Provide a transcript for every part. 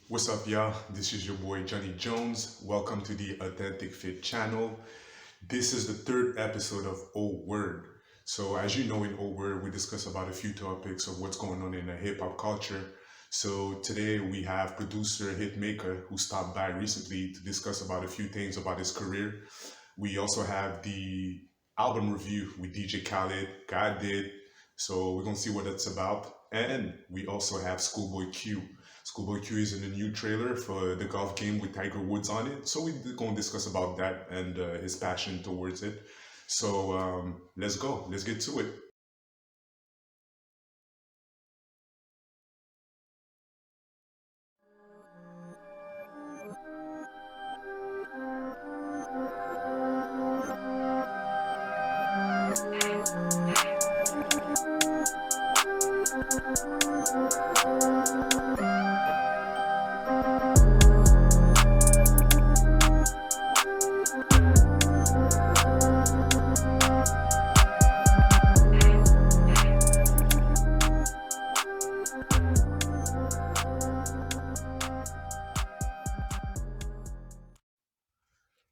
What's up, y'all? This is your boy Johnny Jones. Welcome to the Authentic Fit channel. This is the third episode of O Word. So, as you know, in O Word, we discuss about a few topics of what's going on in the hip hop culture. So, today we have producer Hitmaker who stopped by recently to discuss about a few things about his career. We also have the album review with DJ Khaled God Did. So, we're going to see what that's about. And we also have Schoolboy Q. Schoolboy Q is in a new trailer for the golf game with Tiger Woods on it. So we're going to discuss about that and his passion towards it. So let's go. Let's get to it.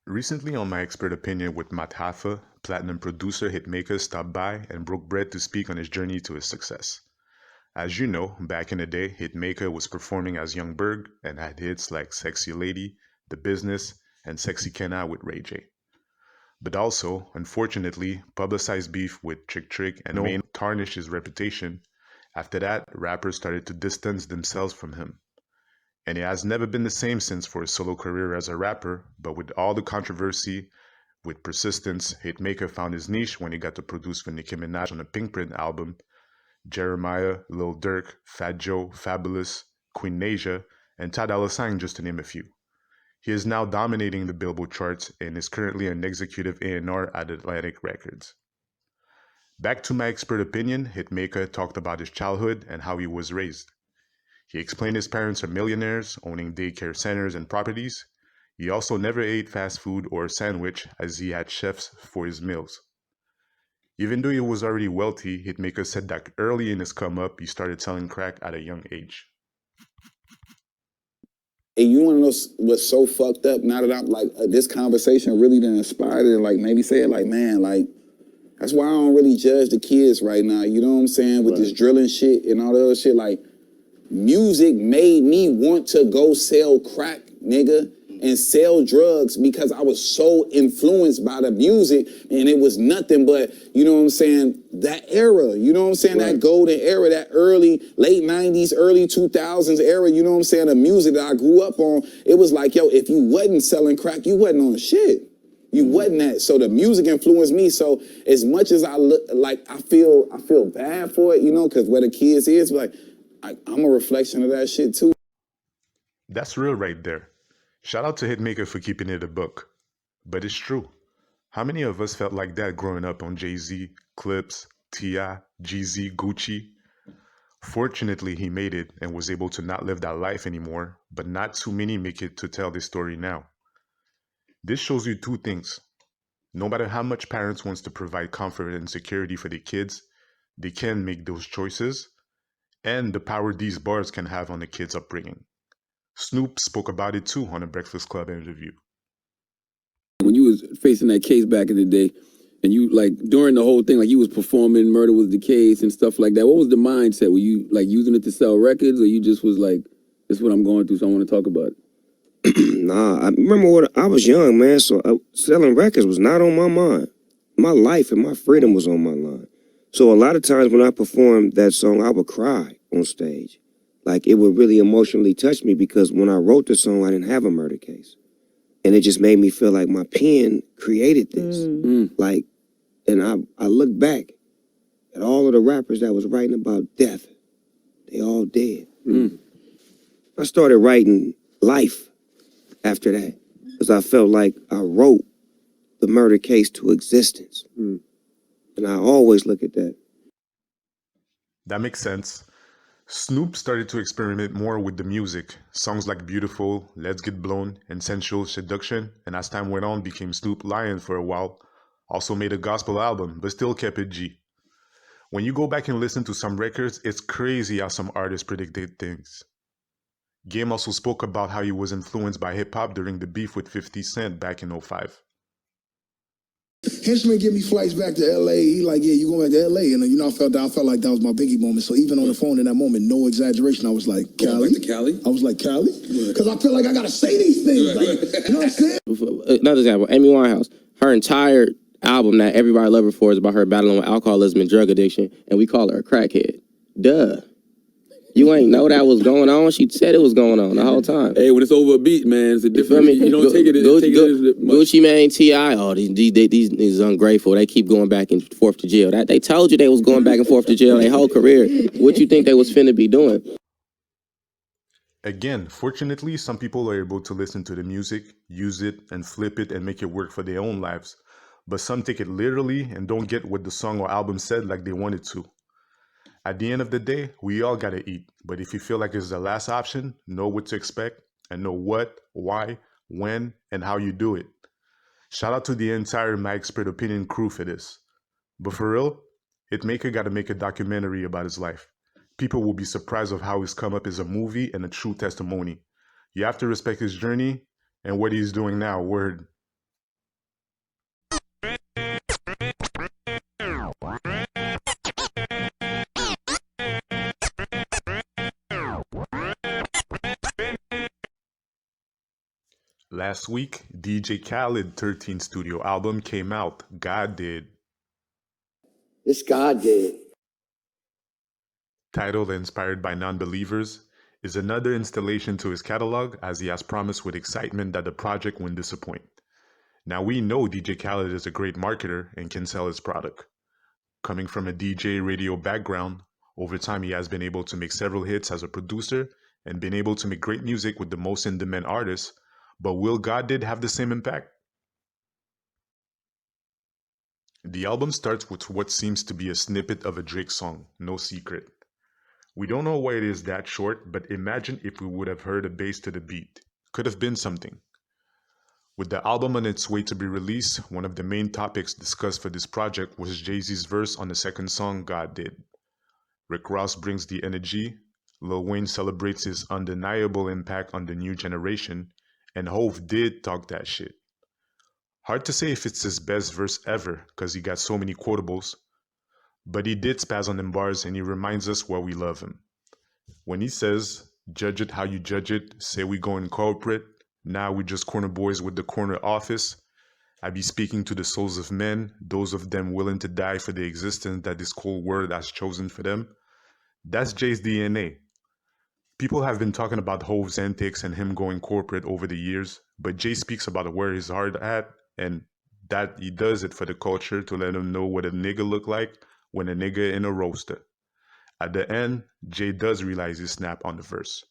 Recently on my expert opinion with Matt Haffa, platinum producer Hitmaker stopped by and broke bread to speak on his journey to his success. As you know, back in the day, Hitmaker was performing as Young Berg and had hits like Sexy Lady, The Business, and Sexy Can I with Ray J. But also, unfortunately, publicized beef with Trick Trick and Maine tarnished his reputation. After that, rappers started to distance themselves from him. And it has never been the same since for his solo career as a rapper, but with all the controversy, with persistence, Hitmaker found his niche when he got to produce for Nicki Minaj on a Pink Print album, Jeremiah, Lil Durk, Fat Joe, Fabulous, Queen Nasia, and Ty Dolla $ign just to name a few. He is now dominating the Billboard charts and is currently an executive A&R at Atlantic Records. Back to my expert opinion, Hitmaker talked about his childhood and how he was raised. He explained his parents are millionaires, owning daycare centers and properties. He also never ate fast food or a sandwich as he had chefs for his meals. Even though he was already wealthy, Hitmaker said that early in his come up, he started selling crack at a young age. And you want to know what's so fucked up? Now that I'm like, this conversation really done inspired it, like maybe say it like, man, like, that's why I don't really judge the kids right now. You know what I'm saying? With this drilling shit and all the other shit, like, music made me want to go sell crack, nigga, and sell drugs because I was so influenced by the music, and it was nothing but, you know what I'm saying, that era, you know what I'm saying, that golden era, that late 90s, early 2000s era, you know what I'm saying, the music that I grew up on, it was like, yo, if you wasn't selling crack, you wasn't on shit. You wasn't that. So the music influenced me. So as much as I look, like, I feel bad for it, you know, because where the kids is, like, I'm a reflection of that shit too. That's real right there. Shout out to Hitmaker for keeping it a book. But it's true. How many of us felt like that growing up on Jay-Z, Clips, T.I., Jeezy, Gucci? Fortunately, he made it and was able to not live that life anymore, but not too many make it to tell this story now. This shows you two things. No matter how much parents wants to provide comfort and security for their kids, they can make those choices, and the power these bars can have on the kids' upbringing. Snoop spoke about it too on a Breakfast Club interview. When you was facing that case back in the day, and you, like, during the whole thing, like, you was performing Murder Was the Case and stuff like that, what was the mindset? Were you, like, using it to sell records, or you just was like, this is what I'm going through, so I want to talk about it? Nah, I remember I was young, man, so selling records was not on my mind. My life and my freedom was on my line. So a lot of times when I performed that song, I would cry on stage. Like, it would really emotionally touch me because when I wrote the song, I didn't have a murder case. And it just made me feel like my pen created this. Like, and I look back at all of the rappers that was writing about death. They all dead. I started writing life after that because I felt like I wrote the murder case to existence. And I always look at that. That makes sense. Snoop started to experiment more with the music, songs like Beautiful, Let's Get Blown, and Sensual Seduction, and as time went on became Snoop Lion for a while, also made a gospel album, but still kept it G. When you go back and listen to some records, it's crazy how some artists predicted things. Game also spoke about how he was influenced by hip-hop during the beef with 50 Cent back in 05. Henchman give me flights back to LA. He like, yeah, you going back to LA? And I felt like that was my Biggie moment. So even on the phone in that moment, no exaggeration, I was like, Cali? Back to Cali? I was like, Cali? Because I feel like I got to say these things. Like, you know what I'm saying? Another example, Amy Winehouse. Her entire album that everybody loved her for is about her battling with alcoholism and drug addiction, and we call her a crackhead. Duh. You ain't know that was going on. She said it was going on the whole time. Hey, when it's over a beat, man, it's a different. You don't take it. Gucci Mane, T.I. Oh, these niggas ungrateful. They keep going back and forth to jail. They told you they was going back and forth to jail their whole career. What you think they was finna be doing? Again, fortunately, some people are able to listen to the music, use it, and flip it and make it work for their own lives. But some take it literally and don't get what the song or album said like they wanted to. At the end of the day, we all gotta eat. But if you feel like it's the last option, know what to expect and know what, why, when, and how you do it. Shout out to the entire My Expert Opinion crew for this. But for real, Hitmaka gotta make a documentary about his life. People will be surprised of how he's come up as a movie and a true testimony. You have to respect his journey and what he's doing now, word. Last week, DJ Khaled 13 studio album came out, God Did. This God did. Titled and inspired by non-believers, is another installation to his catalog as he has promised with excitement that the project won't disappoint. Now we know DJ Khaled is a great marketer and can sell his product. Coming from a DJ radio background, over time he has been able to make several hits as a producer and been able to make great music with the most in-demand artists, but will God Did have the same impact? The album starts with what seems to be a snippet of a Drake song, No Secret. We don't know why it is that short, but imagine if we would have heard a bass to the beat. Could have been something. With the album on its way to be released, one of the main topics discussed for this project was Jay-Z's verse on the second song, God Did. Rick Ross brings the energy, Lil Wayne celebrates his undeniable impact on the new generation, and Hove did talk that shit. Hard to say if it's his best verse ever, cause he got so many quotables, but he did spaz on them bars and he reminds us why we love him. When he says, judge it how you judge it, say we going corporate, now we just corner boys with the corner office, I be speaking to the souls of men, those of them willing to die for the existence that this cold world has chosen for them. That's Jay's DNA. People have been talking about Hove's antics and him going corporate over the years, but Jay speaks about where his heart at and that he does it for the culture to let them know what a nigga look like when a nigga in a roaster. At the end, Jay does realize his snap on the verse.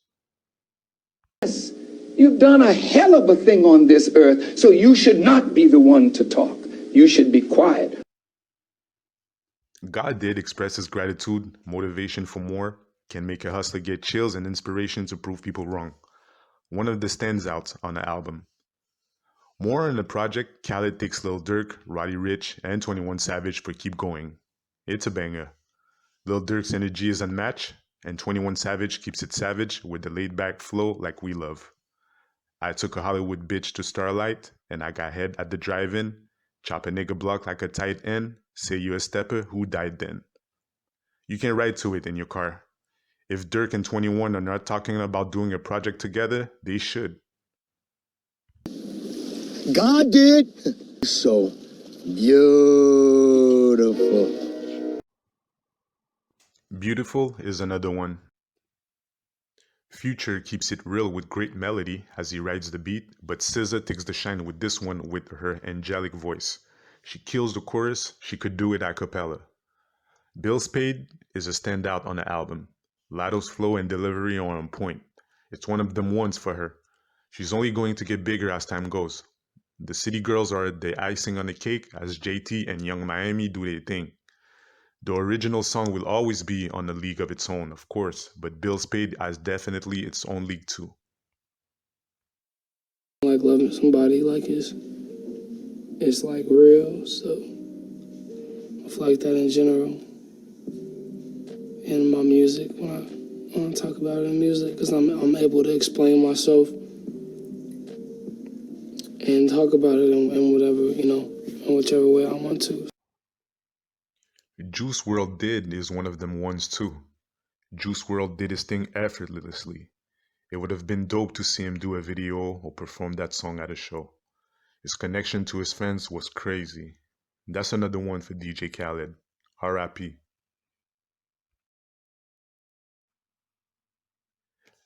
Yes, you've done a hell of a thing on this earth, so you should not be the one to talk. You should be quiet. God Did express his gratitude, motivation for more, can make a hustler get chills and inspiration to prove people wrong. One of the standouts on the album. More on the project, Khaled takes Lil Durk, Roddy Ricch, and 21 Savage for Keep Going. It's a banger. Lil Durk's energy is unmatched, and 21 Savage keeps it savage with the laid-back flow like we love. I took a Hollywood bitch to Starlight, and I got head at the drive-in, chop a nigga block like a tight end, say you a stepper, who died then? You can ride to it in your car. If Durk and 21 are not talking about doing a project together, they should. God did. So beautiful. Beautiful is another one. Future keeps it real with great melody as he rides the beat, but SZA takes the shine with this one with her angelic voice. She kills the chorus, she could do it a cappella. Bill Spade is a standout on the album. Lato's flow and delivery are on point. It's one of them ones for her. She's only going to get bigger as time goes. The City Girls are the icing on the cake as JT and Young Miami do their thing. The original song will always be on a league of its own, of course, but Bill Spade has definitely its own league too. Like loving somebody like it's like real, so I feel like that in general. In my music, when want to talk about it in music because I'm able to explain myself and talk about it in whatever, you know, in whichever way I want to. Juice WRLD did is one of them ones too. Juice WRLD did his thing effortlessly. It would have been dope to see him do a video or perform that song at a show. His connection to his fans was crazy. That's another one for DJ Khaled. R.I.P.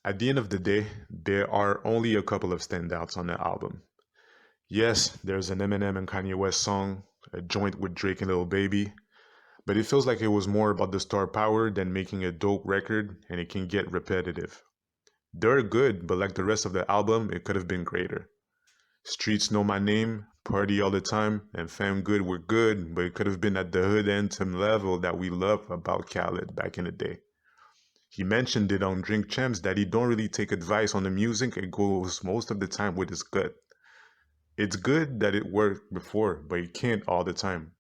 At the end of the day, there are only a couple of standouts on the album. Yes, there's an Eminem and Kanye West song, a joint with Drake and Lil Baby, but it feels like it was more about the star power than making a dope record, and it can get repetitive. They're good, but like the rest of the album, it could have been greater. Streets Know My Name, Party All the Time, and Fam Good were good, but it could have been at the hood anthem level that we love about Khaled back in the day. He mentioned it on Drink Champs that he don't really take advice on the music, it goes most of the time with his gut. It's good that it worked before, but it can't all the time.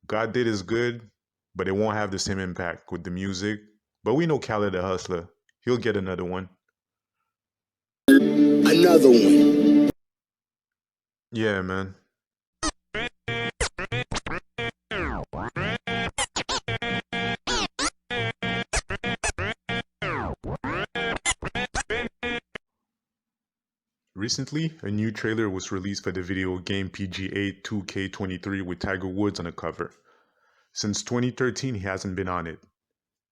God Did is good, but it won't have the same impact with the music. But we know Khaled a hustler. He'll get another one. Another one. Yeah, man. Recently, a new trailer was released for the video game PGA 2K23 with Tiger Woods on the cover. Since 2013, he hasn't been on it.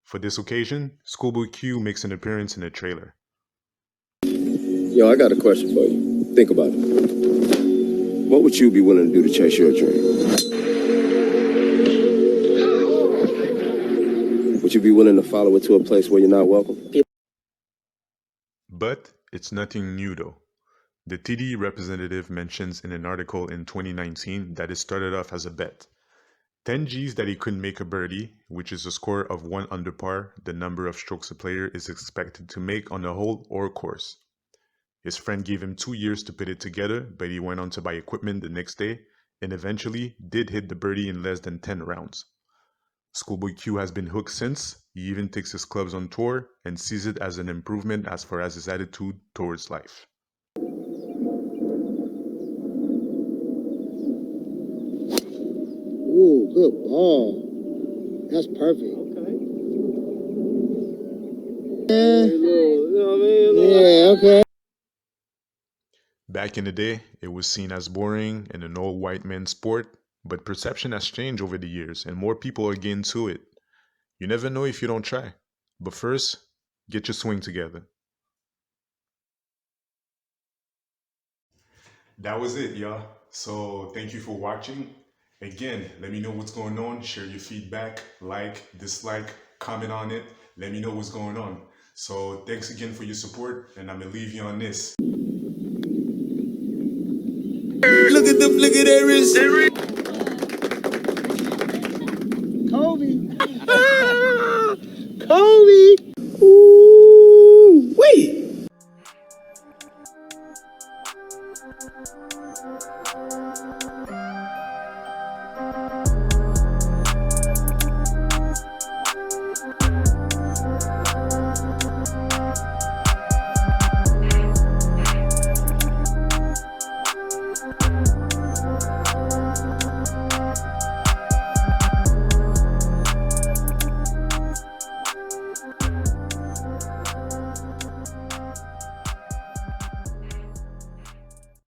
For this occasion, Schoolboy Q makes an appearance in the trailer. Yo, I got a question for you. Think about it. What would you be willing to do to chase your dream? Would you be willing to follow it to a place where you're not welcome? But it's nothing new though. The TD representative mentions in an article in 2019 that it started off as a bet. 10 G's that he couldn't make a birdie, which is a score of 1 under par, the number of strokes a player is expected to make on a hole or course. His friend gave him 2 years to put it together, but he went on to buy equipment the next day and eventually did hit the birdie in less than 10 rounds. Schoolboy Q has been hooked since. He even takes his clubs on tour and sees it as an improvement as far as his attitude towards life. Ooh, good ball. That's perfect. Okay. Yeah, okay. Back in the day, it was seen as boring and an old white man's sport, but perception has changed over the years and more people are getting to it. You never know if you don't try. But first, get your swing together. That was it, y'all. So thank you for watching. Again, let me know what's going on. Share your feedback, like, dislike, comment on it. Let me know what's going on. So thanks again for your support, and I'm gonna leave you on this. Look at that wrist. Kobe. Kobe. Ooh.